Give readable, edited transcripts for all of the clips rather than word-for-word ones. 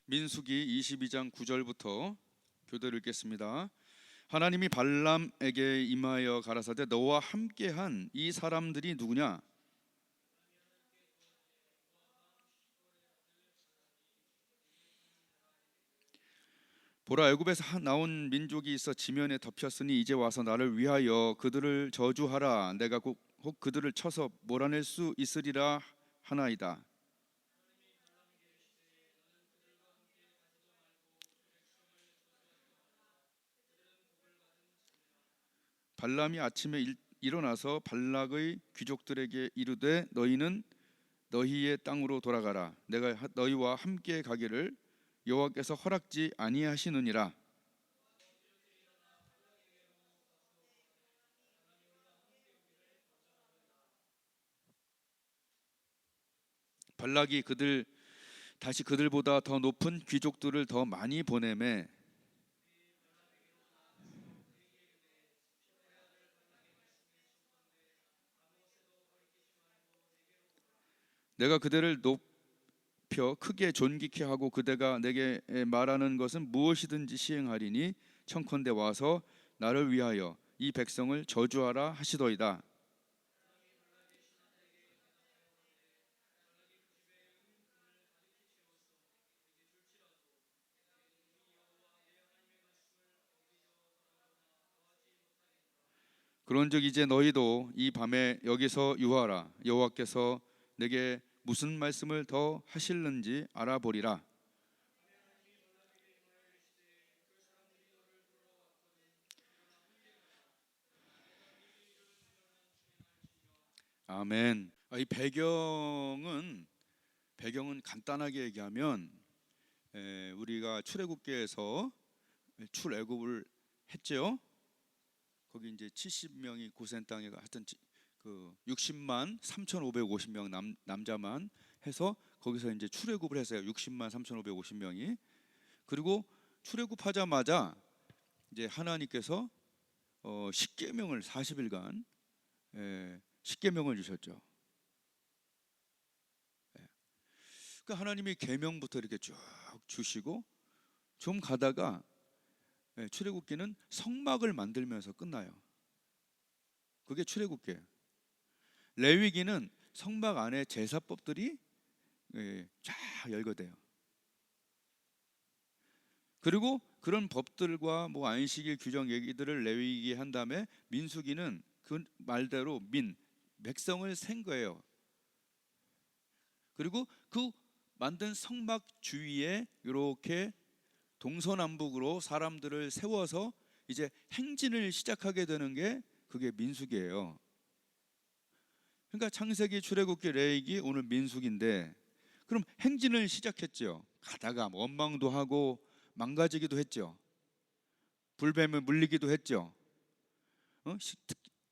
민수기 22장 9절부터 교대를 읽겠습니다. 하나님이 발람에게 임하여 가라사대 너와 함께한 이 사람들이 누구냐? 보라, 애굽에서 나온 민족이 있어 지면에 덮였으니 이제 와서 나를 위하여 그들을 저주하라. 내가 혹 그들을 쳐서 몰아낼 수 있으리라 하나이다. 발람이 아침에 일어나서 발락의 귀족들에게 이르되 너희는 너희의 땅으로 돌아가라. 내가 너희와 함께 가기를 여호와께서 허락지 아니하시느니라. 발락이 다시 그들보다 더 높은 귀족들을 더 많이 보내매 내가 그들을 높여 크게 존귀케 하고 그대가 내게 말하는 것은 무엇이든지 시행하리니 청컨대 와서 나를 위하여 이 백성을 저주하라 하시더이다. 그런즉 이제 너희도 이 밤에 여기서 유하라. 여호와께서 내게 무슨 말씀을 더 하실는지 알아보리라. 아멘. 이 배경은 간단하게 얘기하면 우리가 출애굽기에서 출애굽을 했죠. 거기 이제 70명이 고센 땅에 하여튼 그 60만 3,550명 남자만 해서 거기서 이제 출애굽을 했어요. 60만 3,550명이. 그리고 출애굽하자마자 이제 하나님께서 십계명을 40일간 십계명을 주셨죠. 그러니까 하나님이 계명부터 이렇게 쭉 주시고 좀 가다가 출애굽기는 성막을 만들면서 끝나요. 그게 출애굽기예요. 레위기는 성막 안에 제사법들이 쫙 열거돼요. 그리고 그런 법들과 뭐 안식일 규정 얘기들을 레위기 한 다음에 민수기는 그 말대로 백성을 센 거예요. 그리고 그 만든 성막 주위에 이렇게 동서남북으로 사람들을 세워서 이제 행진을 시작하게 되는 게 그게 민수기예요. 그러니까 창세기, 출애굽기, 레위기, 오늘 민수기인데 그럼 행진을 시작했죠. 가다가 원망도 하고 망가지기도 했죠. 불뱀을 물리기도 했죠.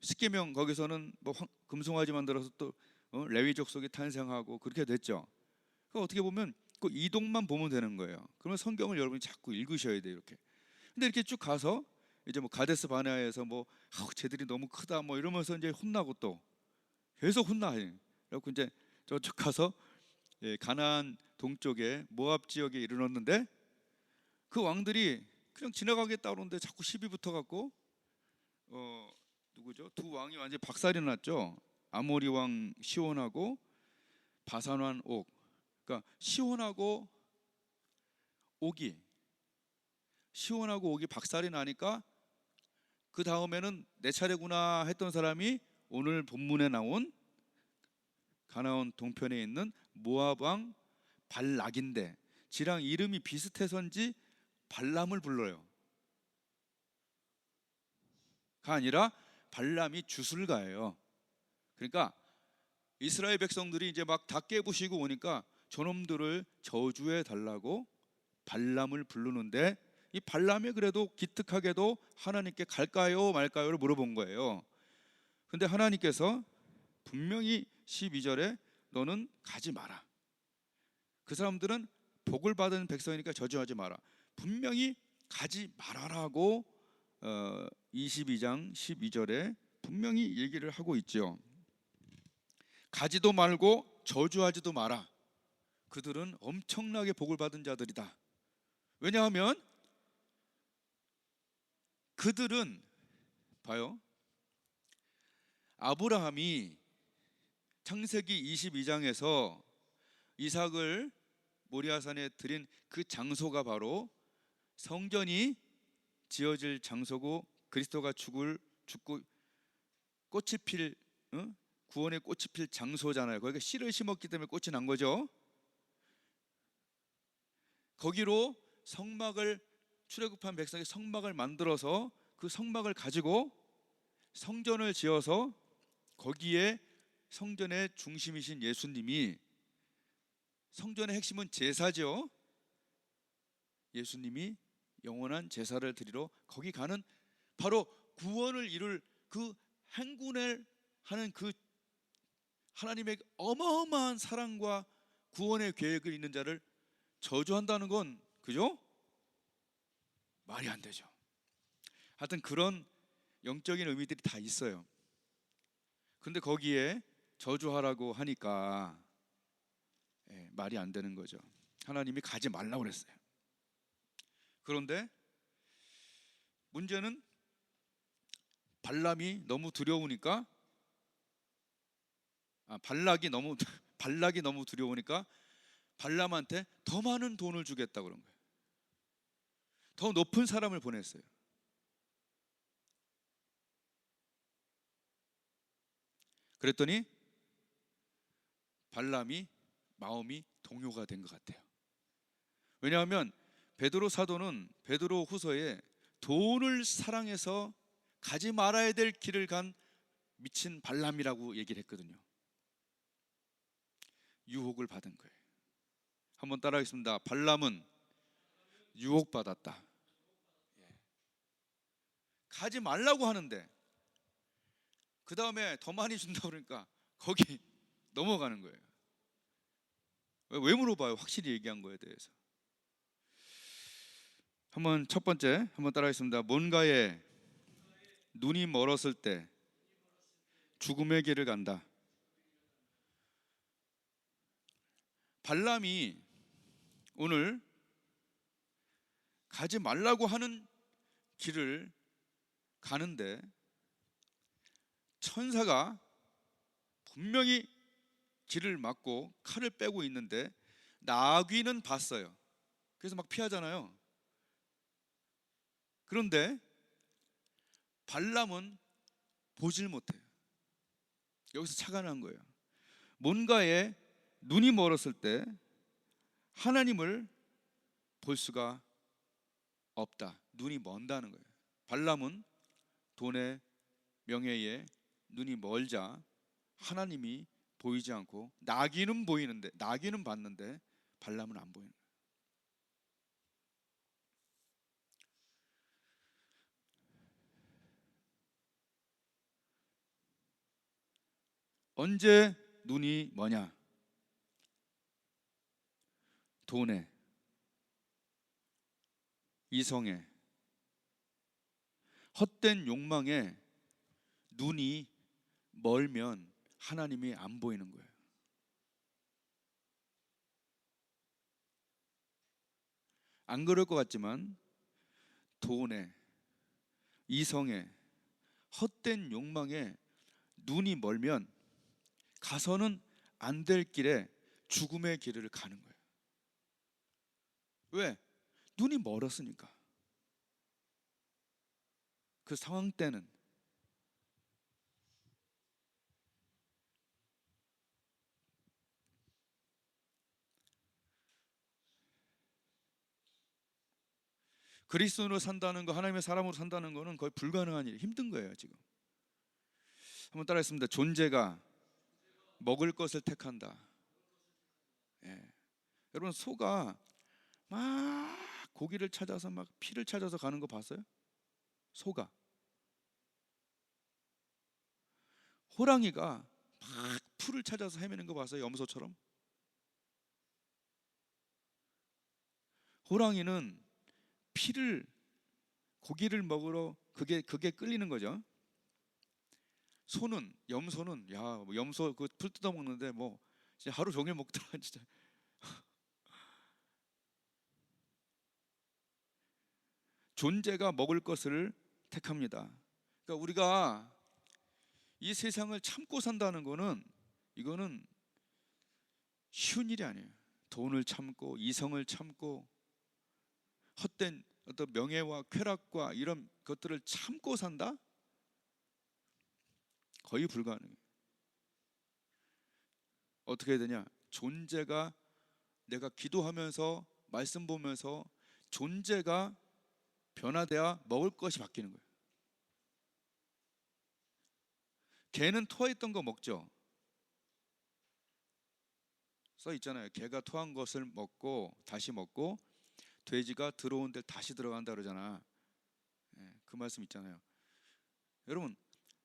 십계명 거기서는 뭐 금송아지 만들어서 또 레위 족속이 탄생하고 그렇게 됐죠. 그러니까 어떻게 보면 그 이동만 보면 되는 거예요. 그러면 성경을 여러분이 자꾸 읽으셔야 돼요. 이렇게. 근데 이렇게 쭉 가서 이제 뭐 가데스 바네아에서 뭐 쟤들이 너무 크다 뭐 이러면서 이제 혼나고 또 계속 혼나요. 그래갖고 이제 저쪽 가서 가나안 동쪽에 모압 지역에 이르렀는데 그 왕들이 그냥 지나가겠다 그러는데 자꾸 시비 붙어갖고 누구죠? 두 왕이 완전히 박살이 났죠. 아모리 왕 시온하고 바산 왕 옥. 그러니까 시온하고 옥이 박살이 나니까 그 다음에는 내 차례구나 했던 사람이 오늘 본문에 나온 가나안 동편에 있는 모압 왕 발락인데 지랑 이름이 비슷해서인지 발람을 불러요. 가 아니라 발람이 주술가예요. 그러니까 이스라엘 백성들이 이제 막 다 깨부시고 오니까 저놈들을 저주해 달라고 발람을 부르는데 이 발람이 그래도 기특하게도 하나님께 갈까요 말까요를 물어본 거예요. 근데 하나님께서 분명히 12절에 너는 가지 마라. 그 사람들은 복을 받은 백성이니까 저주하지 마라. 분명히 가지 말아라고 22장 12절에 분명히 얘기를 하고 있죠. 가지도 말고 저주하지도 마라. 그들은 엄청나게 복을 받은 자들이다. 왜냐하면 그들은 봐요. 아브라함이 창세기 22장에서 이삭을 모리아산에 드린 그 장소가 바로 성전이 지어질 장소고 그리스도가 죽고 꽃이 필 구원의 꽃이 필 장소잖아요. 거기가 씨를 심었기 때문에 꽃이 난 거죠. 거기로 성막을 출애굽한 백성이 성막을 만들어서 그 성막을 가지고 성전을 지어서 거기에 성전의 중심이신 예수님이, 성전의 핵심은 제사죠. 예수님이 영원한 제사를 드리러 거기 가는, 바로 구원을 이룰 그 행군을 하는 그 하나님의 어마어마한 사랑과 구원의 계획을 있는 자를 저주한다는 건, 그죠? 말이 안 되죠. 하여튼 그런 영적인 의미들이 다 있어요. 근데 거기에 저주하라고 하니까 말이 안 되는 거죠. 하나님이 가지 말라고 그랬어요. 그런데 문제는 발람이 너무 두려우니까 발락이 너무 두려우니까 발람한테 더 많은 돈을 주겠다고 그런 거예요. 더 높은 사람을 보냈어요. 그랬더니 발람이 마음이 동요가 된 것 같아요. 왜냐하면 베드로 사도는 베드로 후서에 돈을 사랑해서 가지 말아야 될 길을 간 미친 발람이라고 얘기를 했거든요. 유혹을 받은 거예요. 한번 따라하겠습니다. 발람은 유혹받았다. 가지 말라고 하는데 그 다음에 더 많이 준다고 그러니까 거기 넘어가는 거예요. 왜 물어봐요? 확실히 얘기한 거에 대해서. 한번 첫 번째 한번 따라하겠습니다. 뭔가에 눈이 멀었을 때 죽음의 길을 간다. 발람이 오늘 가지 말라고 하는 길을 가는데 천사가 분명히 길을 막고 칼을 빼고 있는데 나귀는 봤어요. 그래서 막 피하잖아요. 그런데 발람은 보질 못해요. 여기서 차가 난 거예요. 뭔가에 눈이 멀었을 때 하나님을 볼 수가 없다. 눈이 먼다는 거예요. 발람은 돈에 명예에 눈이 멀자 하나님이 보이지 않고, 나귀는 보이는데, 나귀는 봤는데 발람은 안 보이는 거예요. 언제 눈이 뭐냐? 돈에, 이성에, 헛된 욕망에 눈이 멀면 하나님이 안 보이는 거예요. 안 그럴 것 같지만 돈에, 이성에, 헛된 욕망에 눈이 멀면 가서는 안 될 길에 죽음의 길을 가는 거예요. 왜? 눈이 멀었으니까. 그 상황 때는. 그리스도로 산다는 거, 하나님의 사람으로 산다는 거는 거의 불가능한 일, 힘든 거예요 지금. 한번 따라했습니다. 존재가 먹을 것을 택한다. 여러분, 소가 막 고기를 찾아서 막 피를 찾아서 가는 거 봤어요? 소가. 호랑이가 막 풀을 찾아서 헤매는 거 봤어요? 염소처럼. 호랑이는 피를, 고기를 먹으러 그게 끌리는 거죠. 소는, 염소는, 야, 뭐 염소 그 풀 뜯어 먹는데 뭐 진짜 하루 종일 먹더라 진짜. 존재가 먹을 것을 택합니다. 그러니까 우리가 이 세상을 참고 산다는 거는, 이거는 쉬운 일이 아니에요. 돈을 참고 이성을 참고 헛된 어떤 명예와 쾌락과 이런 것들을 참고 산다? 거의 불가능해요. 어떻게 해야 되냐? 존재가, 내가 기도하면서 말씀 보면서 존재가 변화돼야 먹을 것이 바뀌는 거예요. 개는 토했던 거 먹죠. 써 있잖아요. 개가 토한 것을 먹고 다시 먹고 돼지가 들어온 데 다시 들어간다 그러잖아. 그 말씀 있잖아요. 여러분,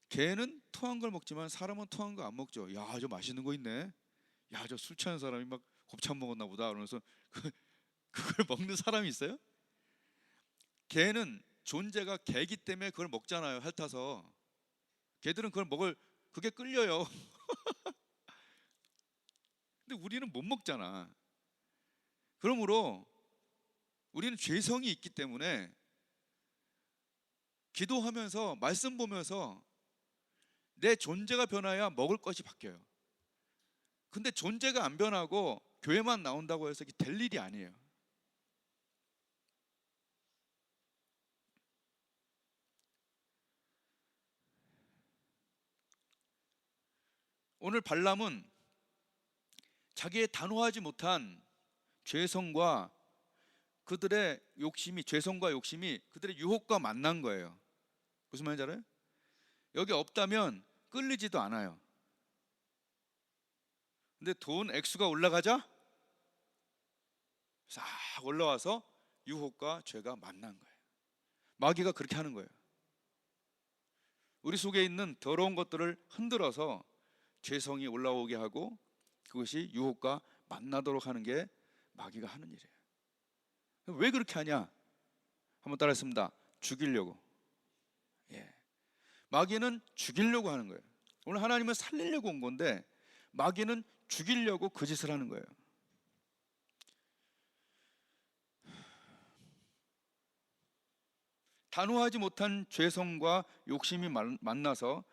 개는 토한 걸 먹지만 사람은 토한 거 안 먹죠. 야, 저 맛있는 거 있네. 야, 저 술 취한 사람이 막 곱창 먹었나 보다 그러면서 그걸 먹는 사람이 있어요? 개는 존재가 개기 때문에 그걸 먹잖아요. 핥아서. 개들은 그걸 먹을, 그게 끌려요. 근데 우리는 못 먹잖아. 그러므로 우리는 죄성이 있기 때문에 기도하면서 말씀 보면서 내 존재가 변화해야 먹을 것이 바뀌어요. 근데 존재가 안 변하고 교회만 나온다고 해서 이게 될 일이 아니에요. 오늘 발람은 자기의 단호하지 못한 죄성과 그들의 욕심이, 죄성과 욕심이 그들의 유혹과 만난 거예요. 무슨 말인지 알아요? 여기 없다면 끌리지도 않아요. 근데 돈 액수가 올라가자 싹 올라와서 유혹과 죄가 만난 거예요. 마귀가 그렇게 하는 거예요. 우리 속에 있는 더러운 것들을 흔들어서 죄성이 올라오게 하고 그것이 유혹과 만나도록 하는 게 마귀가 하는 일이에요. 왜 그렇게 하냐? 한번 따라했습니다. 죽이려고. 예. 마귀는 죽이려고 하는 거예요. 오늘 하나님은 살리려고 온 건데 마귀는 죽이려고 그 짓을 하는 거예요. 단호하지 못한 죄성과 욕심이 만나서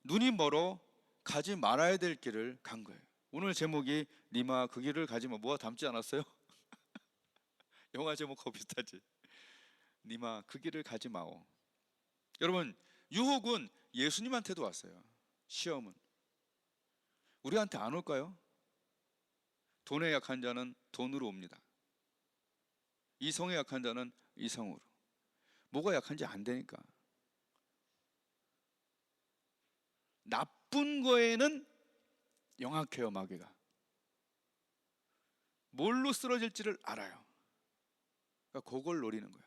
눈이 멀어 가지 말아야 될 길을 간 거예요. 오늘 제목이 니마 그 길을 가지 마. 뭐가 닮지 않았어요? 영화 제목하고 비슷하지. 니마 그 길을 가지 마오. 여러분, 유혹은 예수님한테도 왔어요. 시험은 우리한테 안 올까요? 돈에 약한 자는 돈으로 옵니다. 이성에 약한 자는 이성으로. 뭐가 약한지 안 되니까. 나쁜 거에는 영악해요. 마귀가 뭘로 쓰러질지를 알아요. 그러니까 그걸 노리는 거예요.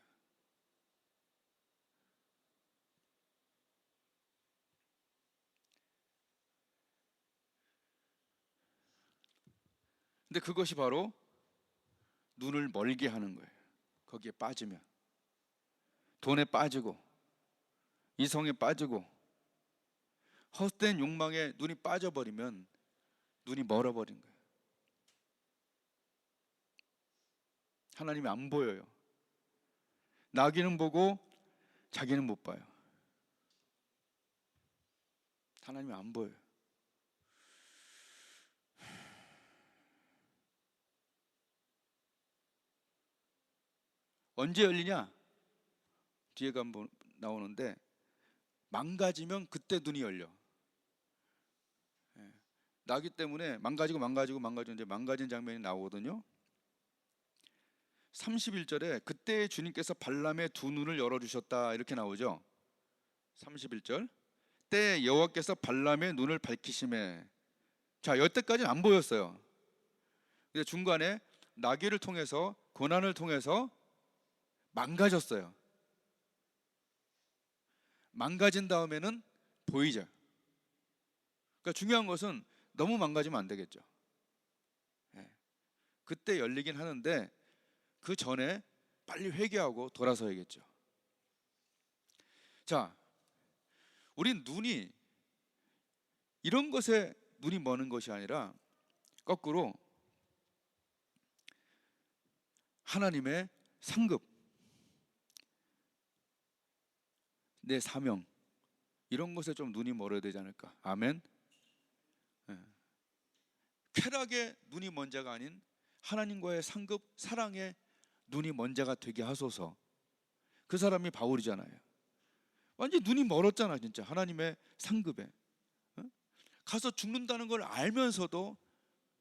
근데 그것이 바로 눈을 멀게 하는 거예요. 거기에 빠지면 돈에 빠지고 이성에 빠지고 헛된 욕망에 눈이 빠져버리면 눈이 멀어버린 거예요. 하나님이 안 보여요. 나귀는 보고 자기는 못 봐요. 하나님이 안 보여요. 언제 열리냐? 뒤에가 한번 나오는데 망가지면 그때 눈이 열려. 나기 때문에 망가지고 이제 망가진 장면이 나오거든요. 31절에 그때 주님께서 발람의 두 눈을 열어주셨다 이렇게 나오죠. 31절 때 여호와께서 발람의 눈을 밝히심에. 자, 여태까지는 안 보였어요. 근데 중간에 나귀를 통해서 고난을 통해서 망가졌어요. 망가진 다음에는 보이죠. 그러니까 중요한 것은 너무 망가지면 안 되겠죠. 그때 열리긴 하는데 그 전에 빨리 회개하고 돌아서야겠죠. 자, 우린 눈이 이런 것에 눈이 머는 것이 아니라 거꾸로 하나님의 상급, 내 사명, 이런 것에 좀 눈이 멀어야 되지 않을까. 아멘. 예. 쾌락에 눈이 먼 자가 아닌 하나님과의 상급 사랑에 눈이 먼 자가 되게 하소서. 그 사람이 바울이잖아요. 완전 눈이 멀었잖아, 진짜 하나님의 상급에. 어? 가서 죽는다는 걸 알면서도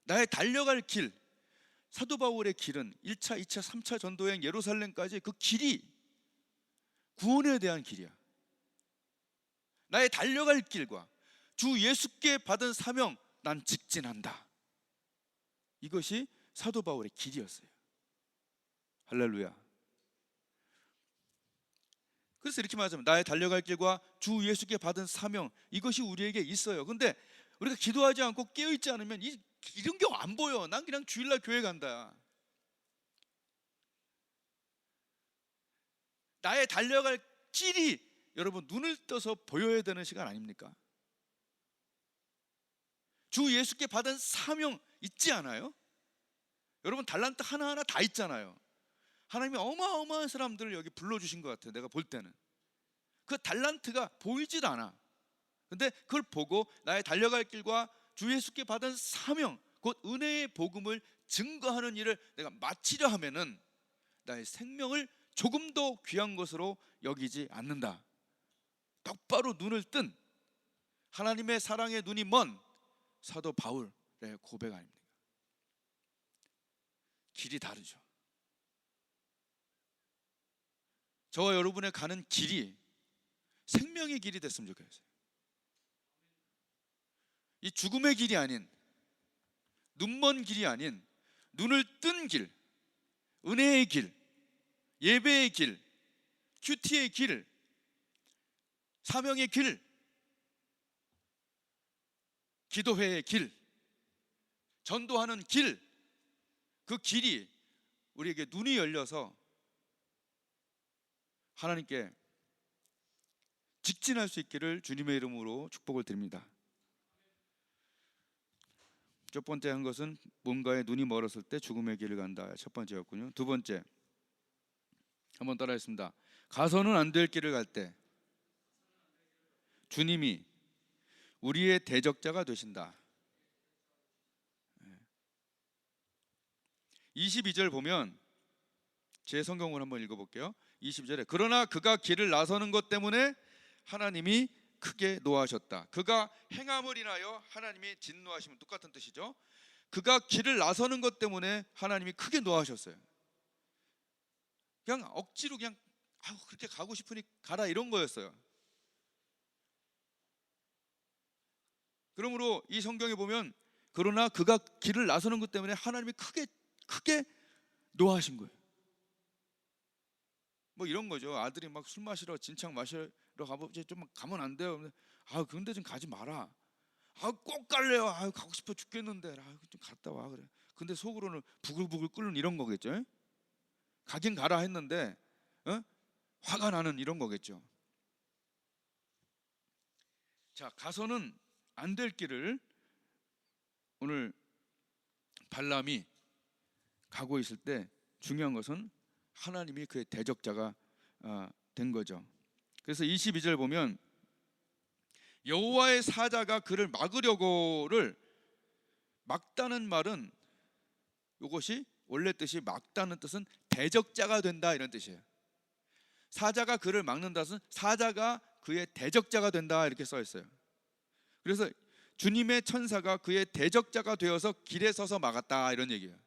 나의 달려갈 길, 사도 바울의 길은 1차, 2차, 3차 전도여행 예루살렘까지 그 길이 구원에 대한 길이야. 나의 달려갈 길과 주 예수께 받은 사명, 난 직진한다. 이것이 사도 바울의 길이었어요. 할렐루야. 그래서 이렇게 말하자면 나의 달려갈 길과 주 예수께 받은 사명, 이것이 우리에게 있어요. 근데 우리가 기도하지 않고 깨어있지 않으면 이런 게 안 보여. 난 그냥 주일날 교회 간다. 나의 달려갈 길이 여러분 눈을 떠서 보여야 되는 시간 아닙니까? 주 예수께 받은 사명 있지 않아요? 여러분 달란트 하나하나 다 있잖아요. 하나님이 어마어마한 사람들을 여기 불러주신 것 같아요. 내가 볼 때는 그 달란트가 보이질 않아. 근데 그걸 보고 나의 달려갈 길과 주 예수께 받은 사명, 곧 은혜의 복음을 증거하는 일을 내가 마치려 하면은 나의 생명을 조금 더 귀한 것으로 여기지 않는다. 똑바로 눈을 뜬 하나님의 사랑에 눈이 먼 사도 바울의 고백 아닙니까? 길이 다르죠. 저와 여러분의 가는 길이 생명의 길이 됐으면 좋겠어요. 이 죽음의 길이 아닌, 눈먼 길이 아닌 눈을 뜬 길, 은혜의 길, 예배의 길, 큐티의 길, 사명의 길, 기도회의 길, 전도하는 길, 그 길이 우리에게 눈이 열려서 하나님께 직진할 수 있기를 주님의 이름으로 축복을 드립니다. 첫 번째 한 것은 뭔가에 눈이 멀었을 때 죽음의 길을 간다. 첫 번째였군요. 두 번째, 한번 따라했습니다. 가서는 안 될 길을 갈 때 주님이 우리의 대적자가 되신다. 22절 보면 제 성경을 한번 읽어볼게요. 22절에 그러나 그가 길을 나서는 것 때문에 하나님이 크게 노하셨다. 그가 행함을 인하여 하나님이 진노하시면 똑같은 뜻이죠. 그가 길을 나서는 것 때문에 하나님이 크게 노하셨어요. 그냥 억지로 그냥 그렇게 가고 싶으니 가라 이런 거였어요. 그러므로 이 성경에 보면 그러나 그가 길을 나서는 것 때문에 하나님이 크게 노하신 거예요. 뭐 이런 거죠. 아들이 막 술 마시러 진창 마시러 가보 좀 가면 안 돼요. 근데 좀 가지 마라. 꼭 갈래요. 가고 싶어 죽겠는데. 좀 갔다 와 그래. 근데 속으로는 부글부글 끓는 이런 거겠죠. 가긴 가라 했는데 화가 나는 이런 거겠죠. 자, 가서는 안 될 길을 오늘 발람이 가고 있을 때 중요한 것은 하나님이 그의 대적자가 된 거죠. 그래서 22절 보면 여호와의 사자가 그를 막으려고를, 막다는 말은 이것이 원래 뜻이 막다는 뜻은 대적자가 된다 이런 뜻이에요. 사자가 그를 막는다 뜻은 사자가 그의 대적자가 된다 이렇게 써 있어요. 그래서 주님의 천사가 그의 대적자가 되어서 길에 서서 막았다 이런 얘기예요.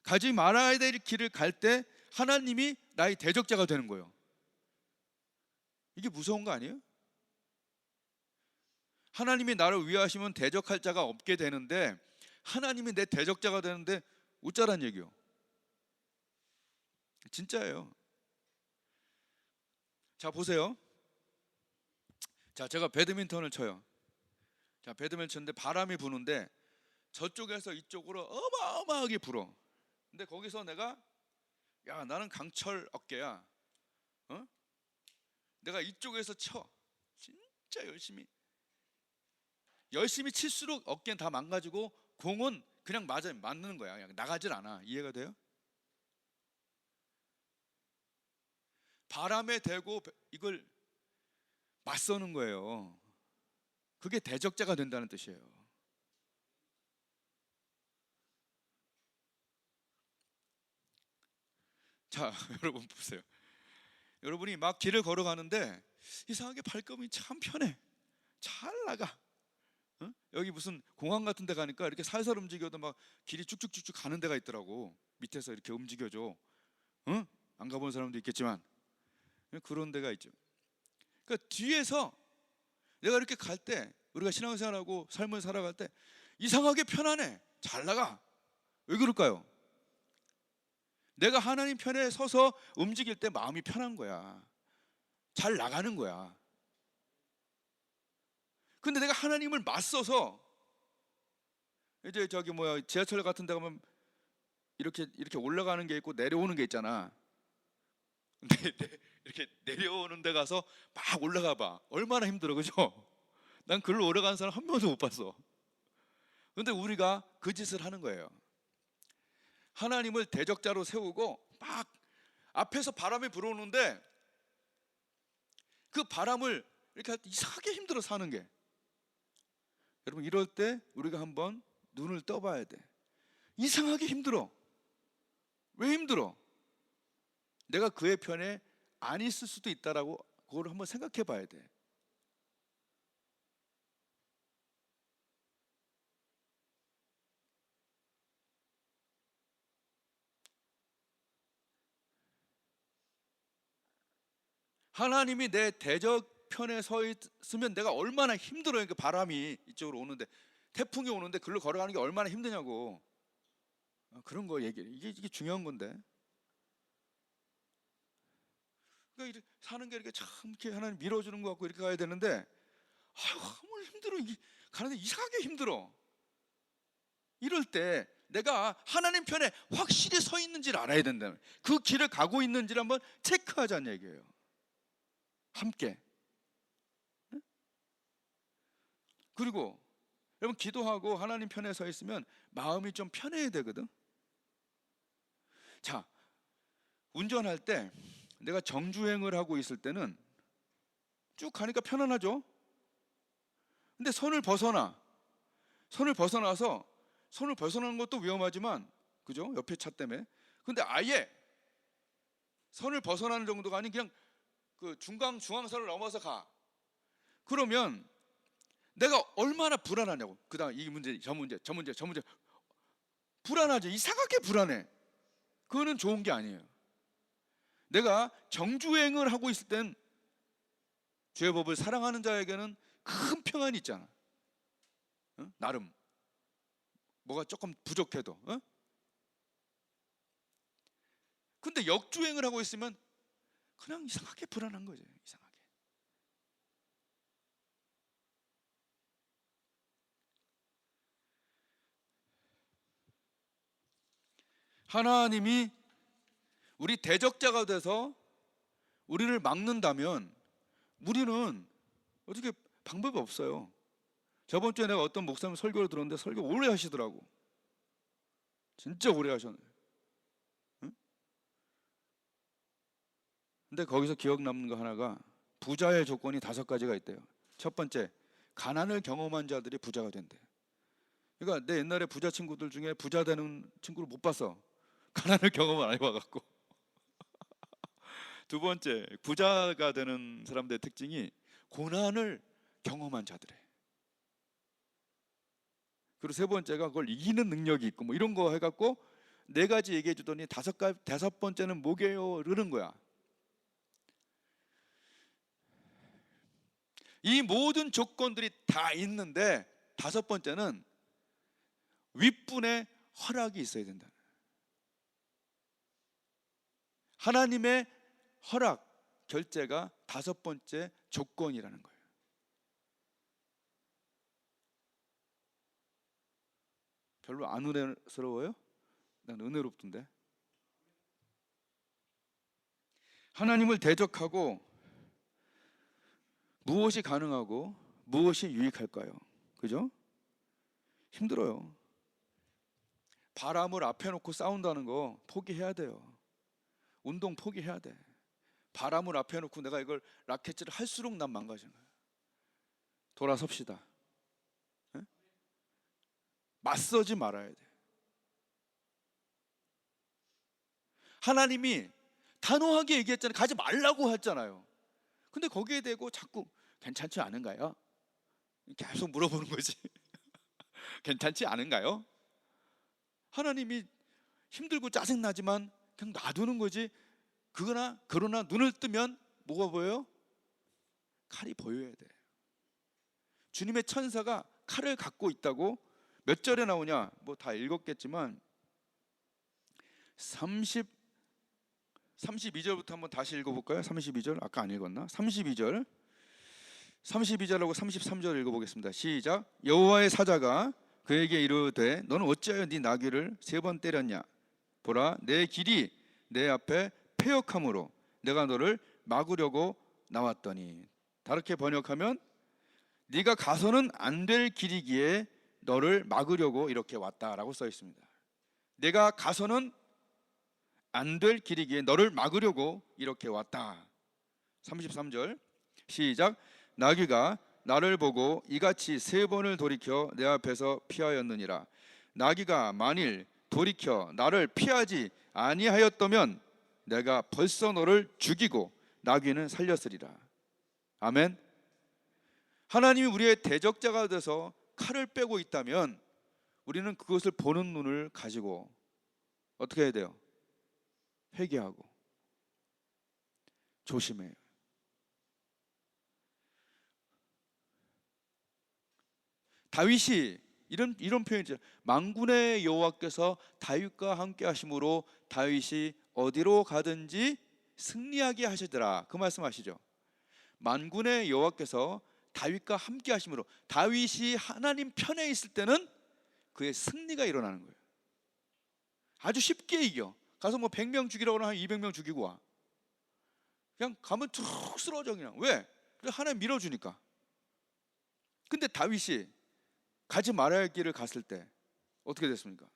가지 말아야 될 길을 갈 때 하나님이 나의 대적자가 되는 거예요. 이게 무서운 거 아니에요? 하나님이 나를 위하시면 대적할 자가 없게 되는데 하나님이 내 대적자가 되는데 어쩌란 얘기요? 진짜예요. 자, 보세요. 자, 제가 배드민턴을 쳐요. 자, 배드민턴 치는데 바람이 부는데 저쪽에서 이쪽으로 어마어마하게 불어. 근데 거기서 내가 나는 강철 어깨야. 내가 이쪽에서 쳐. 진짜 열심히 칠수록 어깨는 다 망가지고 공은 그냥 맞는 거야. 그냥 나가질 않아. 이해가 돼요? 바람에 대고 이걸 맞서는 거예요. 그게 대적자가 된다는 뜻이에요. 자, 여러분 보세요. 여러분이 막 길을 걸어가는데 이상하게 발걸음이 참 편해. 잘 나가. 어? 여기 무슨 공항 같은 데 가니까 이렇게 살살 움직여도 막 길이 쭉쭉쭉쭉 가는 데가 있더라고. 밑에서 이렇게 움직여줘. 응? 안 가본 사람도 있겠지만 그런 데가 있죠. 그러니까 뒤에서 내가 이렇게 갈 때, 우리가 신앙생활하고 삶을 살아갈 때 이상하게 편안해. 잘 나가. 왜 그럴까요? 내가 하나님 편에 서서 움직일 때 마음이 편한 거야. 잘 나가는 거야. 근데 내가 하나님을 맞서서 이제 저기 뭐야 지하철 같은 데 가면 이렇게 올라가는 게 있고 내려오는 게 있잖아. 이렇게 내려오는 데 가서 막 올라가 봐. 얼마나 힘들어, 그죠? 난 글로 올라가는 사람 한 명도 못 봤어. 근데 우리가 그 짓을 하는 거예요. 하나님을 대적자로 세우고 막 앞에서 바람이 불어오는데 그 바람을 이렇게 이상하게 힘들어 사는 게, 여러분 이럴 때 우리가 한번 눈을 떠봐야 돼. 이상하게 힘들어. 왜 힘들어? 내가 그의 편에 안 있을 수도 있다라고 그걸 한번 생각해 봐야 돼. 하나님이 내 대적 편에 서 있으면 내가 얼마나 힘들어요. 그 바람이 이쪽으로 오는데, 태풍이 오는데 글로 걸어가는 게 얼마나 힘드냐고. 그런 거 얘기해. 이게 중요한 건데. 그러니까 이렇게 사는 게 이렇게 참 이렇게 하나님 밀어주는 것 같고 이렇게 가야 되는데, 아유 너무 힘들어. 가는데 이상하게 힘들어. 이럴 때 내가 하나님 편에 확실히 서 있는지를 알아야 된다. 그 길을 가고 있는지를 한번 체크하자는 얘기예요. 함께. 그리고 여러분 기도하고 하나님 편에 서 있으면 마음이 좀 편해야 되거든. 자, 운전할 때 내가 정주행을 하고 있을 때는 쭉 가니까 편안하죠. 근데 선을 벗어나는 것도 위험하지만, 그죠? 옆에 차 때문에. 근데 아예 선을 벗어나는 정도가 아닌 그냥 그 중앙선을 넘어서 가. 그러면 내가 얼마나 불안하냐고. 그다음 이 문제, 저 문제, 저 문제, 저 문제. 불안하죠. 이상하게 불안해. 그거는 좋은 게 아니에요. 내가 정주행을 하고 있을 땐 주의 법을 사랑하는 자에게는 큰 평안이 있잖아. 어? 나름 뭐가 조금 부족해도. 어? 근데 역주행을 하고 있으면 그냥 이상하게 불안한 거죠. 이상하게. 하나님이 우리 대적자가 돼서 우리를 막는다면 우리는 어떻게 방법이 없어요. 저번 주에 내가 어떤 목사님 설교를 들었는데 설교 오래 하시더라고. 진짜 오래 하셨네. 응? 근데 거기서 기억 남는 거 하나가, 부자의 조건이 5가지가 있대요. 첫 번째, 가난을 경험한 자들이 부자가 된대. 그러니까 내 옛날에 부자 친구들 중에 부자 되는 친구를 못 봤어. 가난을 경험을 안 해봐갖고. 두 번째, 부자가 되는 사람들의 특징이 고난을 경험한 자들에. 그리고 세 번째가 그걸 이기는 능력이 있고 뭐 이런 거 해갖고 4가지 얘기해 주더니 5번째는 뭐게요? 이러는 거야. 이 모든 조건들이 다 있는데 5번째는 윗분의 허락이 있어야 된다. 하나님의 허락, 결제가 5번째 조건이라는 거예요. 별로 안 은혜스러워요? 난 은혜롭던데. 하나님을 대적하고 무엇이 가능하고 무엇이 유익할까요? 그죠? 힘들어요. 바람을 앞에 놓고 싸운다는 거 포기해야 돼요. 운동 포기해야 돼. 바람을 앞에 놓고 내가 이걸 라켓질을 할수록 난 망가지는 거예요. 돌아섭시다. 예? 맞서지 말아야 돼. 하나님이 단호하게 얘기했잖아요. 가지 말라고 했잖아요. 근데 거기에 대고 자꾸 괜찮지 않은가요? 계속 물어보는 거지. 괜찮지 않은가요? 하나님이 힘들고 짜증나지만 그냥 놔두는 거지. 그러나 눈을 뜨면 뭐가 보여요? 칼이 보여야 돼. 주님의 천사가 칼을 갖고 있다고 몇 절에 나오냐? 뭐 다 읽었겠지만 32절부터 한번 다시 읽어볼까요? 32절 아까 안 읽었나? 32절하고 33절 읽어보겠습니다. 시작. 여호와의 사자가 그에게 이르되 너는 어찌하여 네 나귀를 3번 때렸냐? 보라 내 길이 내 앞에 패역함으로 내가 너를 막으려고 나왔더니. 다르게 번역하면 네가 가서는 안 될 길이기에 너를 막으려고 이렇게 왔다라고 써 있습니다. 내가 가서는 안 될 길이기에 너를 막으려고 이렇게 왔다. 33절 시작. 나귀가 나를 보고 이같이 3번을 돌이켜 내 앞에서 피하였느니라. 나귀가 만일 돌이켜 나를 피하지 아니하였다면 내가 벌써 너를 죽이고 나귀는 살렸으리라. 아멘. 하나님이 우리의 대적자가 돼서 칼을 빼고 있다면 우리는 그것을 보는 눈을 가지고 어떻게 해야 돼요? 회개하고 조심해요. 다윗이 이런 표현이죠. 만군의 여호와께서 다윗과 함께 하심으로 다윗이 어디로 가든지 승리하게 하시더라. 그 말씀하시죠. 만군의 여호와께서 다윗과 함께 하심으로, 다윗이 하나님 편에 있을 때는 그의 승리가 일어나는 거예요. 아주 쉽게 이겨. 가서 뭐 100명 죽이라고 하면 200명 죽이고 와. 그냥 가면 툭 쓰러져 그냥. 왜? 하나님 밀어주니까. 근데 다윗이 가지 말아야 할 길을 갔을 때 어떻게 됐습니까?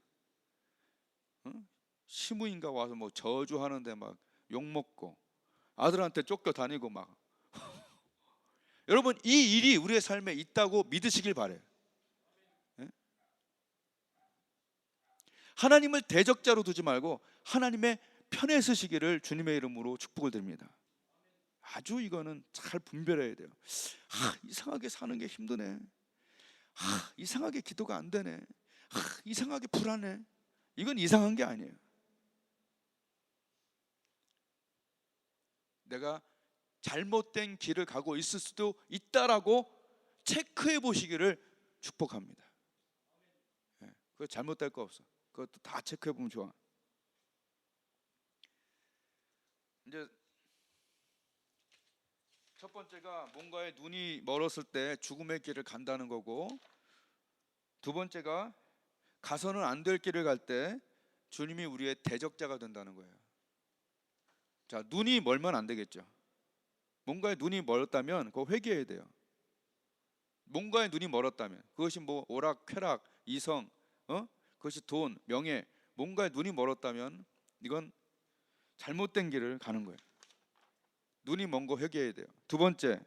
시므인가 와서 뭐 저주하는데 막 욕먹고 아들한테 쫓겨다니고 막. 여러분, 이 일이 우리의 삶에 있다고 믿으시길 바래요. 하나님을 대적자로 두지 말고 하나님의 편에 서시기를 주님의 이름으로 축복을 드립니다. 아주 이거는 잘 분별해야 돼요. 이상하게 사는 게 힘드네. 이상하게 기도가 안 되네. 이상하게 불안해. 이건 이상한 게 아니에요. 내가 잘못된 길을 가고 있을 수도 있다라고 체크해 보시기를 축복합니다. 그거 잘못될 거 없어. 그것도 다 체크해 보면 좋아. 이제 첫 번째가 뭔가에 눈이 멀었을 때 죽음의 길을 간다는 거고, 두 번째가 가서는 안 될 길을 갈 때 주님이 우리의 대적자가 된다는 거예요. 자, 눈이 멀면 안 되겠죠. 뭔가에 눈이 멀었다면 그거 회개해야 돼요. 뭔가에 눈이 멀었다면 그것이 뭐 오락, 쾌락, 이성, 그것이 돈, 명예, 뭔가에 눈이 멀었다면 이건 잘못된 길을 가는 거예요. 눈이 먼 거 회개해야 돼요. 두 번째,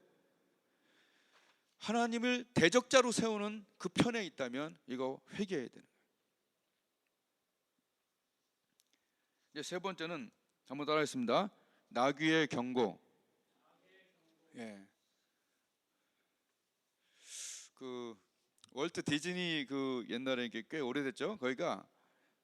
하나님을 대적자로 세우는 그 편에 있다면 이거 회개해야 되는 거예요. 이제 세 번째는 한번 따라하겠습니다. 나귀의 경고. 그 월트 디즈니 그 옛날에 꽤 오래됐죠. 거기가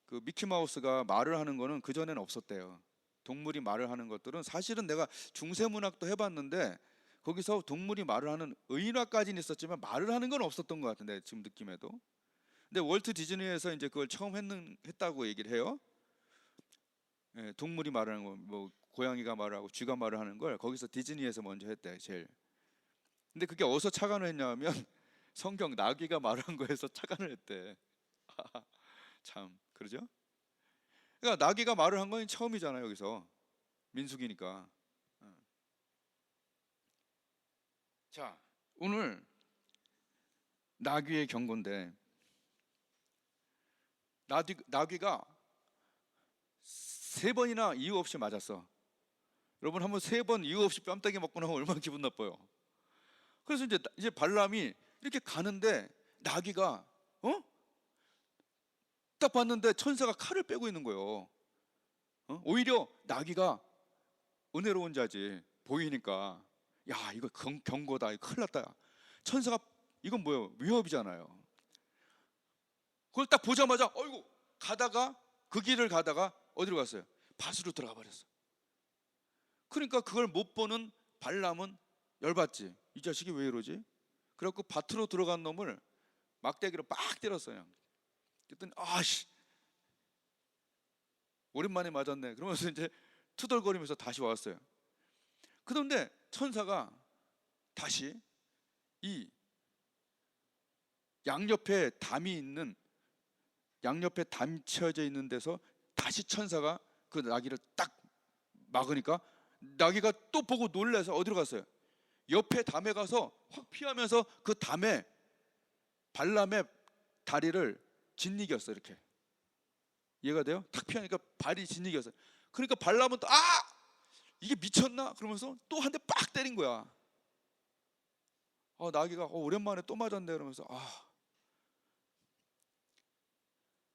그 미키 마우스가 말을 하는 거는 그 전에는 없었대요. 동물이 말을 하는 것들은 사실은 내가 중세문학도 해봤는데 거기서 동물이 말을 하는 의인화까지는 있었지만 말을 하는 건 없었던 것 같은데 지금 느낌에도. 근데 월트 디즈니에서 이제 그걸 처음 했다고 얘기를 해요. 동물이 말하는 거, 뭐 고양이가 말을 하고 쥐가 말을 하는 걸 거기서 디즈니에서 먼저 했대 제일. 근데 그게 어디서 착안을 했냐면 성경 나귀가 말한 거에서 착안을 했대. 참 그러죠? 그러니까 나귀가 말을 한 건 처음이잖아요. 여기서 민수기니까. 자, 오늘 나귀의 경고인데 나귀가 3번이나 이유 없이 맞았어. 여러분 한번 3번 이유 없이 뺨때기 맞고 나면 얼마나 기분 나빠요. 그래서 이제 발람이 이렇게 가는데 나귀가 딱 봤는데 천사가 칼을 빼고 있는 거예요. 오히려 나귀가 은혜로운 자지 보이니까 야 이거 경고다, 이거 큰일 났다. 천사가 이건 뭐예요? 위협이잖아요. 그걸 딱 보자마자 어이구 가다가 그 길을 가다가 어디로 갔어요? 밭으로 들어가 버렸어. 그러니까 그걸 못 보는 발람은 열받지. 이 자식이 왜 이러지? 그래갖고 밭으로 들어간 놈을 막대기로 빡 때렸어요. 그랬더니 아씨 오랜만에 맞았네 그러면서 이제 투덜거리면서 다시 왔어요. 그런데 천사가 다시 이 양옆에 담이 있는, 양옆에 담쳐져 있는 데서 다시 천사가 그 나귀를 딱 막으니까 나귀가 또 보고 놀라서 어디로 갔어요? 옆에 담에 가서 확 피하면서 그 담에 발람의 다리를 짓이겼어. 이렇게 이해가 돼요? 탁 피하니까 발이 짓이겼어요. 그러니까 발람은 또 이게 미쳤나? 그러면서 또 한 대 빡 때린 거야. 나귀가 오랜만에 또 맞았네 그러면서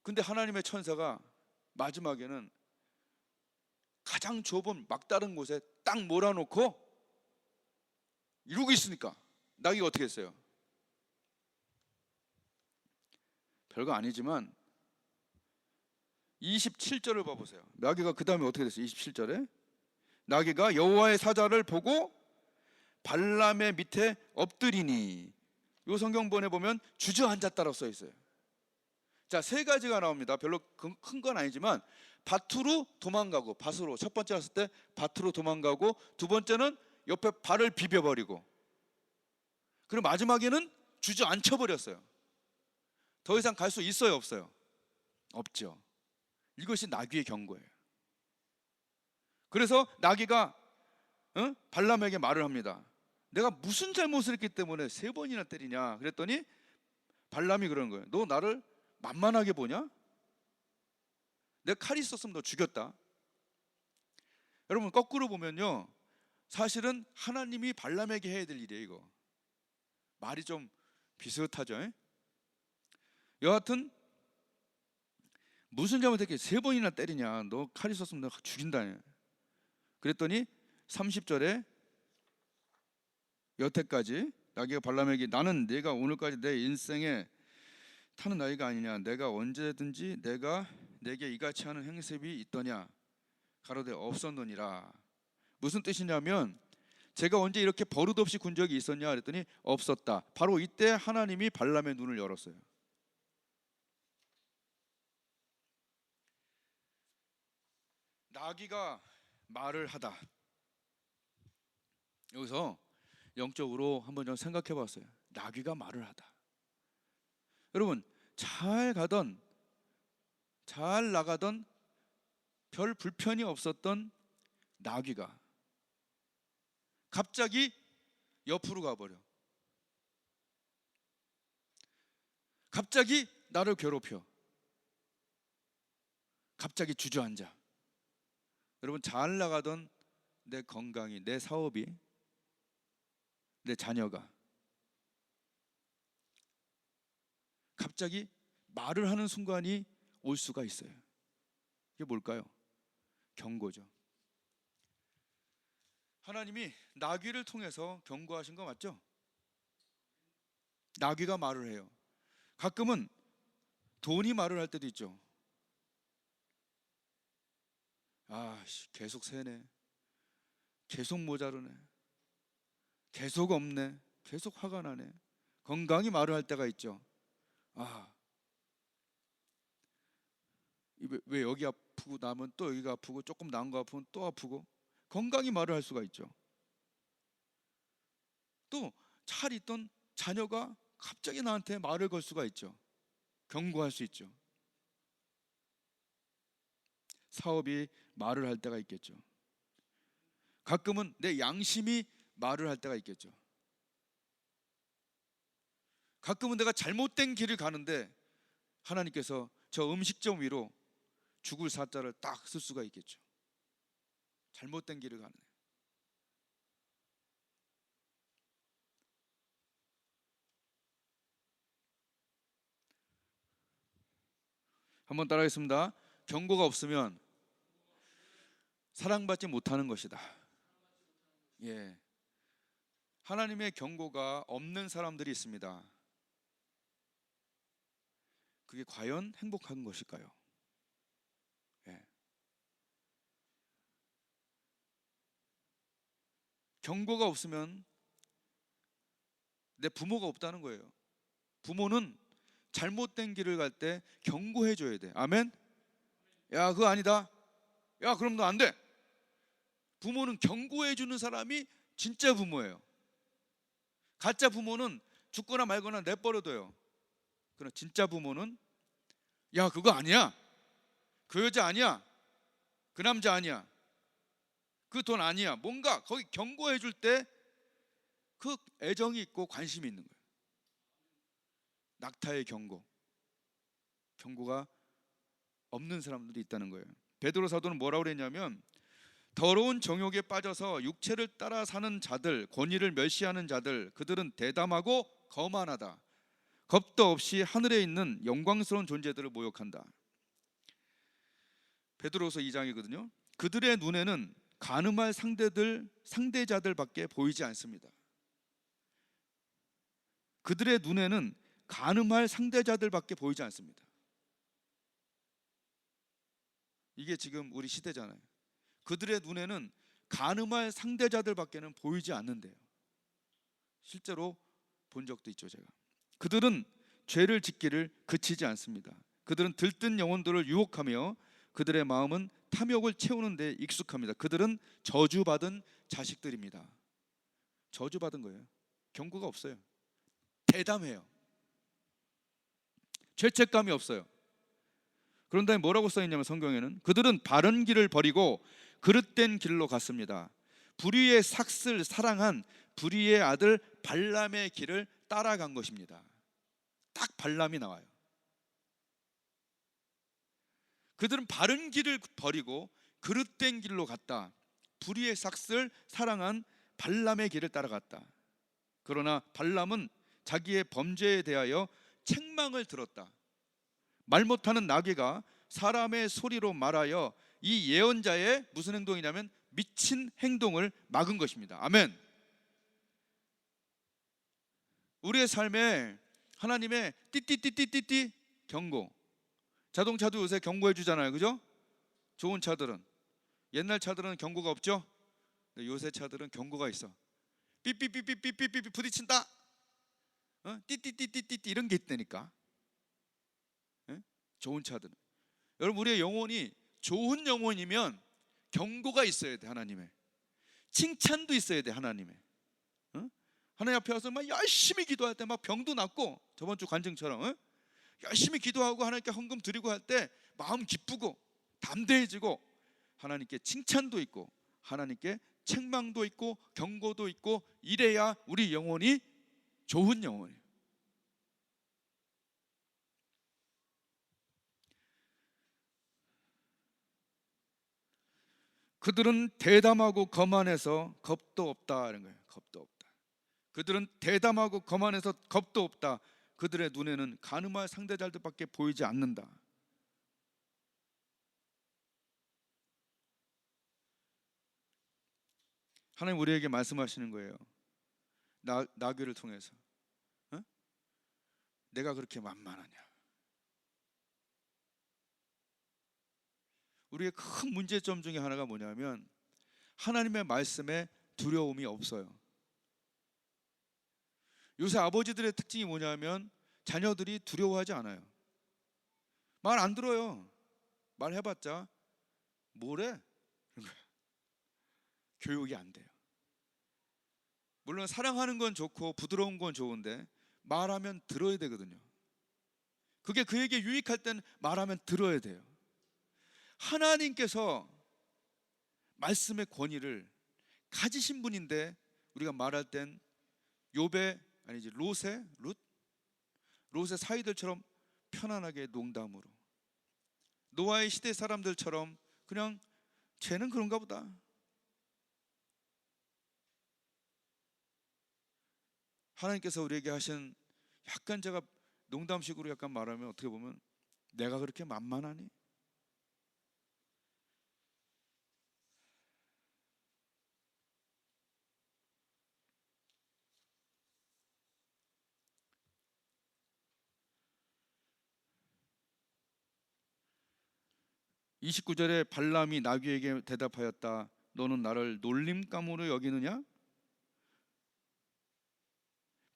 근데 하나님의 천사가 마지막에는 가장 좁은 막다른 곳에 딱 몰아놓고 이러고 있으니까 나귀가 어떻게 했어요? 별거 아니지만 27절을 봐보세요. 나귀가 그 다음에 어떻게 됐어요? 27절에 나귀가 여호와의 사자를 보고 발람의 밑에 엎드리니, 이 성경본에 보면 주저앉았다라고 써 있어요. 자, 3가지가 나옵니다. 별로 큰 건 아니지만 밭으로 도망가고, 밭으로 첫 번째 왔을 때 밭으로 도망가고, 두 번째는 옆에 발을 비벼버리고, 그리고 마지막에는 주저앉혀버렸어요. 더 이상 갈 수 있어요 없어요? 없죠. 이것이 나귀의 경고예요. 그래서 나귀가 발람에게 말을 합니다. 내가 무슨 잘못을 했기 때문에 3번이나 때리냐 그랬더니 발람이 그러는 거예요. 너 나를 만만하게 보냐? 내가 칼이 있었으면 너 죽였다. 여러분 거꾸로 보면요, 사실은 하나님이 발람에게 해야 될 일이에요. 이거 말이 좀 비슷하죠? 여하튼 무슨 잘못했게 3번이나 때리냐, 너 칼이 있었으면 너 죽인다. 그랬더니 30절에 여태까지 나귀가 발람에게 나는 네가 오늘까지 내 인생에 타는 나이가 아니냐, 내가 언제든지 내가 내게 이같이 하는 행습이 있더냐, 가로되 없었느니라. 무슨 뜻이냐면 제가 언제 이렇게 버릇없이 군 적이 있었냐 그랬더니 없었다. 바로 이때 하나님이 발람의 눈을 열었어요. 나귀가 말을 하다. 여기서 영적으로 한번 좀 생각해 봤어요. 나귀가 말을 하다. 여러분 잘 가던 잘 나가던 별 불편이 없었던 나귀가 갑자기 옆으로 가버려. 갑자기 나를 괴롭혀. 갑자기 주저앉아. 여러분 잘 나가던 내 건강이, 내 사업이, 내 자녀가 갑자기 말을 하는 순간이 올 수가 있어요. 이게 뭘까요? 경고죠. 하나님이 나귀를 통해서 경고하신 거 맞죠? 나귀가 말을 해요. 가끔은 돈이 말을 할 때도 있죠. 계속 새네, 계속 모자르네, 계속 없네, 계속 화가 나네. 건강이 말을 할 때가 있죠. 왜 여기 아프고 나면 또 여기가 아프고, 조금 나은 거 아프면 또 아프고. 건강이 말을 할 수가 있죠. 또 잘 있던 자녀가 갑자기 나한테 말을 걸 수가 있죠. 경고할 수 있죠. 사업이 말을 할 때가 있겠죠. 가끔은 내 양심이 말을 할 때가 있겠죠. 가끔은 내가 잘못된 길을 가는데 하나님께서 저 음식점 위로 죽을 사자를 딱 쓸 수가 있겠죠. 잘못된 길을 가는. 한번 따라하겠습니다. 경고가 없으면 사랑받지 못하는 것이다. 예. 하나님의 경고가 없는 사람들이 있습니다. 그게 과연 행복한 것일까요? 예. 경고가 없으면 내 부모가 없다는 거예요. 부모는 잘못된 길을 갈 때 경고해 줘야 돼. 아멘. 야, 그거 아니다. 야, 그럼 너 안 돼. 부모는 경고해 주는 사람이 진짜 부모예요. 가짜 부모는 죽거나 말거나 내버려둬요. 그러나 진짜 부모는 야, 그거 아니야. 그 여자 아니야. 그 남자 아니야. 그 돈 아니야. 뭔가 거기 경고해 줄 때 그 애정이 있고 관심이 있는 거예요. 낙타의 경고가 없는 사람들이 있다는 거예요. 베드로 사도는 뭐라고 그랬냐면 더러운 정욕에 빠져서 육체를 따라 사는 자들, 권위를 멸시하는 자들, 그들은 대담하고 거만하다. 겁도 없이 하늘에 있는 영광스러운 존재들을 모욕한다. 베드로서 2장이거든요. 그들의 눈에는 간음할 상대자들밖에 보이지 않습니다. 그들의 눈에는 간음할 상대자들밖에 보이지 않습니다. 이게 지금 우리 시대잖아요. 그들의 눈에는 간음할 상대자들밖에는 보이지 않는데요. 실제로 본 적도 있죠, 제가. 그들은 죄를 짓기를 그치지 않습니다. 그들은 들뜬 영혼들을 유혹하며 그들의 마음은 탐욕을 채우는 데 익숙합니다. 그들은 저주받은 자식들입니다. 저주받은 거예요. 경고가 없어요. 대담해요. 죄책감이 없어요. 그런데 뭐라고 써있냐면 성경에는 그들은 바른 길을 버리고 그릇된 길로 갔습니다. 불의의 삭슬 사랑한 불의의 아들 발람의 길을 따라간 것입니다. 딱 발람이 나와요. 그들은 바른 길을 버리고 그릇된 길로 갔다. 불의의 삭슬 사랑한 발람의 길을 따라갔다. 그러나 발람은 자기의 범죄에 대하여 책망을 들었다. 말 못하는 나귀가 사람의 소리로 말하여 이 예언자의 무슨 행동이냐면 미친 행동을 막은 것입니다. 아멘. 우리의 삶에 하나님의 띠띠띠띠띠띠 경고. 자동차도 요새 경고해 주잖아요, 그죠? 좋은 차들은. 옛날 차들은 경고가 없죠? 요새 차들은 경고가 있어. 삐삐삐삐삐삐삐 부딪힌다. 띠띠띠띠띠 이런 게 있다니까. 좋은 차들은. 여러분, 우리의 영혼이 좋은 영혼이면 경고가 있어야 돼. 하나님의 칭찬도 있어야 돼. 하나님의 하나님 앞에 와서 막 열심히 기도할 때 막 병도 낫고, 저번 주 간증처럼 열심히 기도하고 하나님께 헌금 드리고 할 때 마음 기쁘고 담대해지고, 하나님께 칭찬도 있고 하나님께 책망도 있고 경고도 있고, 이래야 우리 영혼이 좋은 영혼이에요. 그들은 대담하고 거만해서 겁도 없다 이런 거예요. 겁도 없다. 그들은 대담하고 거만해서 겁도 없다. 그들의 눈에는 간음할 상대자들밖에 보이지 않는다. 하나님 우리에게 말씀하시는 거예요. 나귀를 통해서. 내가 그렇게 만만하냐? 우리의 큰 문제점 중에 하나가 뭐냐면 하나님의 말씀에 두려움이 없어요. 요새 아버지들의 특징이 뭐냐면 자녀들이 두려워하지 않아요. 말 안 들어요. 말해봤자 뭐래? 교육이 안 돼요. 물론 사랑하는 건 좋고 부드러운 건 좋은데 말하면 들어야 되거든요. 그게 그에게 유익할 땐 말하면 들어야 돼요. 하나님께서 말씀의 권위를 가지신 분인데 우리가 말할 땐 욥의 아니지 롯의 사이들처럼 편안하게 농담으로, 노아의 시대 사람들처럼 그냥 쟤는 그런가 보다. 하나님께서 우리에게 하신, 약간 제가 농담식으로 약간 말하면 어떻게 보면 내가 그렇게 만만하니? (29절에) 발람이 나귀에게 대답하였다. 너는 나를 놀림감으로 여기느냐?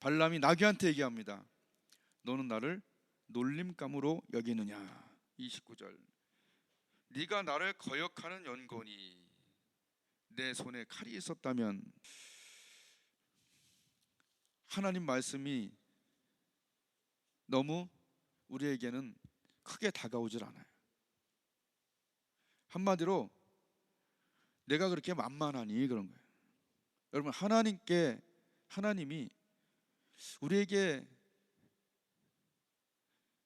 발람이 나귀한테 얘기합니다. 너는 나를 놀림감으로 여기느냐? 29절. 네가 나를 거역하는 연고니 내 손에 칼이 있었다면. 하나님 말씀이 너무 우리에게는 크게 다가오질 않아요. 한마디로 내가 그렇게 만만하니 그런 거예요. 여러분, 하나님이 우리에게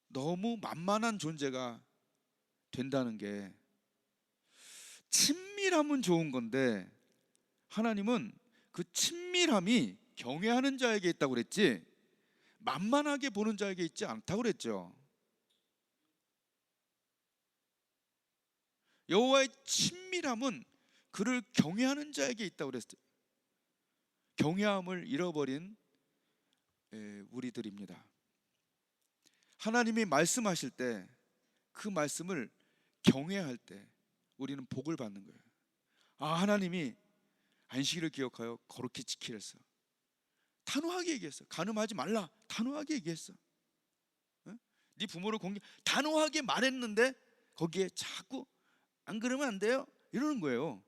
너무 만만한 존재가 된다는 게, 친밀함은 좋은 건데 하나님은 그 친밀함이 경외하는 자에게 있다고 그랬지 만만하게 보는 자에게 있지 않다고 그랬죠. 여호와의 친밀함은 그를 경외하는 자에게 있다고 그랬어요. 경외함을 잃어버린 우리들입니다. 하나님이 말씀하실 때 그 말씀을 경외할 때 우리는 복을 받는 거예요. 하나님이 안식일을 기억하여 거룩히 지키랬어. 단호하게 얘기했어. 간음하지 말라. 단호하게 얘기했어. 네 부모를 공경, 단호하게 말했는데 거기에 자꾸 안 그러면 안 돼요 이러는 거예요.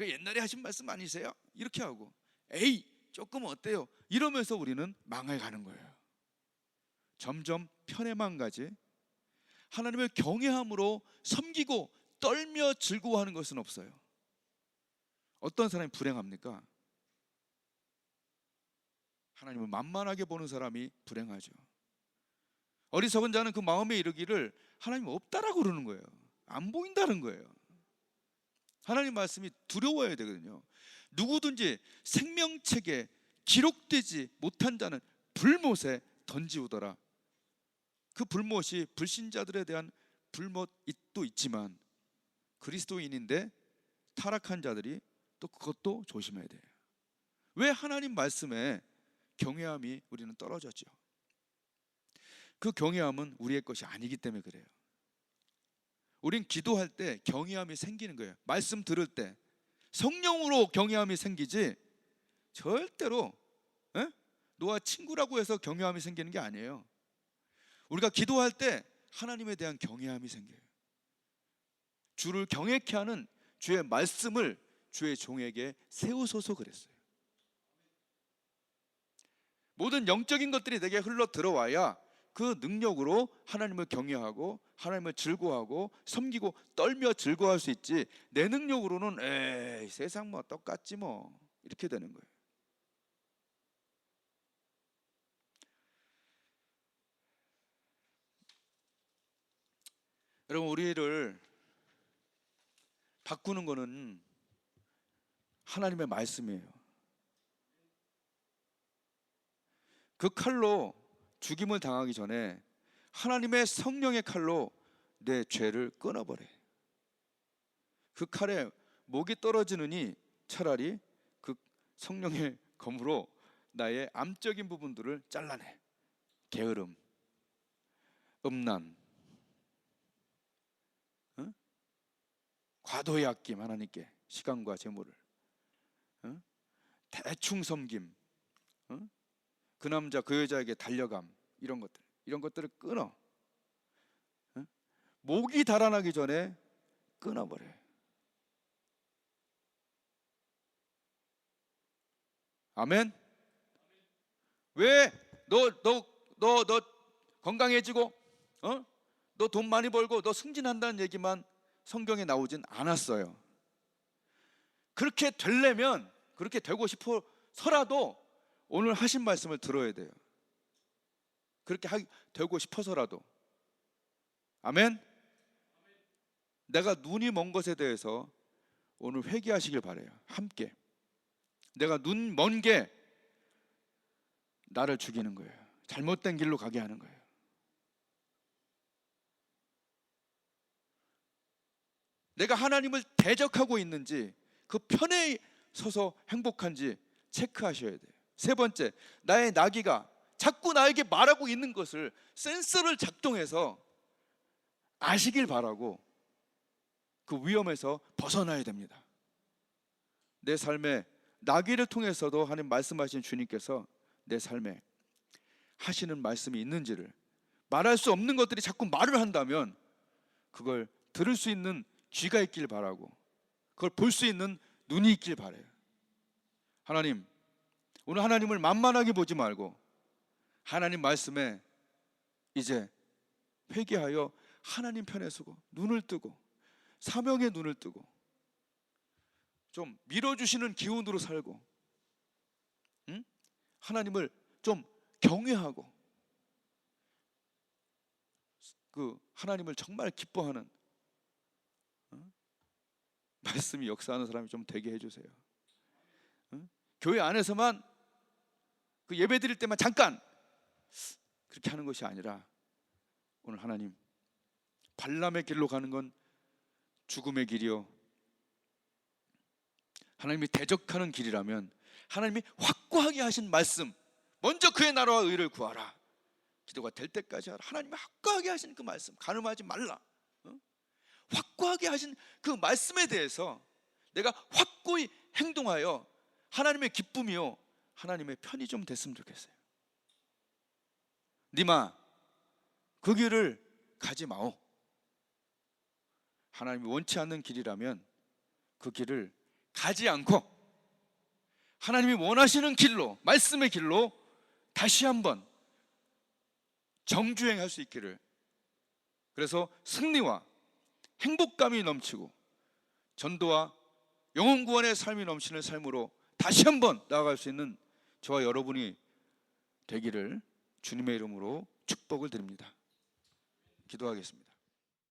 옛날에 하신 말씀 아니세요? 이렇게 하고, 에이 조금 어때요? 이러면서 우리는 망해가는 거예요. 점점 편에만 가지 하나님을 경외함으로 섬기고 떨며 즐거워하는 것은 없어요. 어떤 사람이 불행합니까? 하나님을 만만하게 보는 사람이 불행하죠. 어리석은 자는 그 마음에 이르기를 하나님 없다라고 그러는 거예요. 안 보인다는 거예요. 하나님 말씀이 두려워야 되거든요. 누구든지 생명책에 기록되지 못한 자는 불못에 던지우더라. 그 불못이 불신자들에 대한 불못도 있지만 그리스도인인데 타락한 자들이 또 그것도 조심해야 돼요. 왜 하나님 말씀에 경외함이 우리는 떨어졌죠? 그 경외함은 우리의 것이 아니기 때문에 그래요. 우린 기도할 때 경외함이 생기는 거예요. 말씀 들을 때 성령으로 경외함이 생기지 절대로 너와 친구라고 해서 경외함이 생기는 게 아니에요. 우리가 기도할 때 하나님에 대한 경외함이 생겨요. 주를 경외케 하는 주의 말씀을 주의 종에게 세우소서 그랬어요. 모든 영적인 것들이 내게 흘러 들어와야 그 능력으로 하나님을 경외하고 하나님을 즐거워하고 섬기고 떨며 즐거워할 수 있지, 내 능력으로는 에이 세상 뭐 똑같지 뭐 이렇게 되는 거예요. 여러분, 우리를 바꾸는 거는 하나님의 말씀이에요. 그 칼로 죽임을 당하기 전에 하나님의 성령의 칼로 내 죄를 끊어버려. 그 칼에 목이 떨어지느니 차라리 그 성령의 검으로 나의 암적인 부분들을 잘라내. 게으름, 음란, 과도의 아낌, 하나님께 시간과 재물을, 대충 섬김, 그 남자 그 여자에게 달려감, 이런 것들을 끊어. 목이 달아나기 전에 끊어버려요. 아멘. 왜 너 건강해지고 너 돈 많이 벌고 너 승진한다는 얘기만 성경에 나오진 않았어요. 그렇게 되려면, 그렇게 되고 싶어서라도 오늘 하신 말씀을 들어야 돼요. 그렇게 되고 싶어서라도. 아멘. 내가 눈이 먼 것에 대해서 오늘 회개하시길 바라요. 함께. 내가 눈 먼 게 나를 죽이는 거예요. 잘못된 길로 가게 하는 거예요. 내가 하나님을 대적하고 있는지, 그 편에 서서 행복한지 체크하셔야 돼요. 세 번째, 나의 나귀가 자꾸 나에게 말하고 있는 것을 센서를 작동해서 아시길 바라고 그 위험에서 벗어나야 됩니다. 내 삶에 나귀를 통해서도 하나님 말씀하신 주님께서 내 삶에 하시는 말씀이 있는지를, 말할 수 없는 것들이 자꾸 말을 한다면 그걸 들을 수 있는 귀가 있길 바라고, 그걸 볼 수 있는 눈이 있길 바라요. 하나님, 오늘 하나님을 만만하게 보지 말고 하나님 말씀에 이제 회개하여 하나님 편에 서고 눈을 뜨고 사명의 눈을 뜨고 좀 밀어주시는 기운으로 살고, 하나님을 좀 경외하고 그 하나님을 정말 기뻐하는 말씀이 역사하는 사람이 좀 되게 해주세요. 교회 안에서만 그 예배 드릴 때만 잠깐 그렇게 하는 것이 아니라, 오늘 하나님, 발람의 길로 가는 건 죽음의 길이요, 하나님이 대적하는 길이라면 하나님이 확고하게 하신 말씀, 먼저 그의 나라와 의를 구하라, 기도가 될 때까지 하라, 하나님이 확고하게 하신 그 말씀, 간음하지 말라, 확고하게 하신 그 말씀에 대해서 내가 확고히 행동하여 하나님의 기쁨이요 하나님의 편이 좀 됐으면 좋겠어요. 니마 그 길을 가지 마오. 하나님이 원치 않는 길이라면 그 길을 가지 않고 하나님이 원하시는 길로, 말씀의 길로 다시 한번 정주행할 수 있기를, 그래서 승리와 행복감이 넘치고 전도와 영혼 구원의 삶이 넘치는 삶으로 다시 한번 나아갈 수 있는 저와 여러분이 되기를 주님의 이름으로 축복을 드립니다. 기도하겠습니다.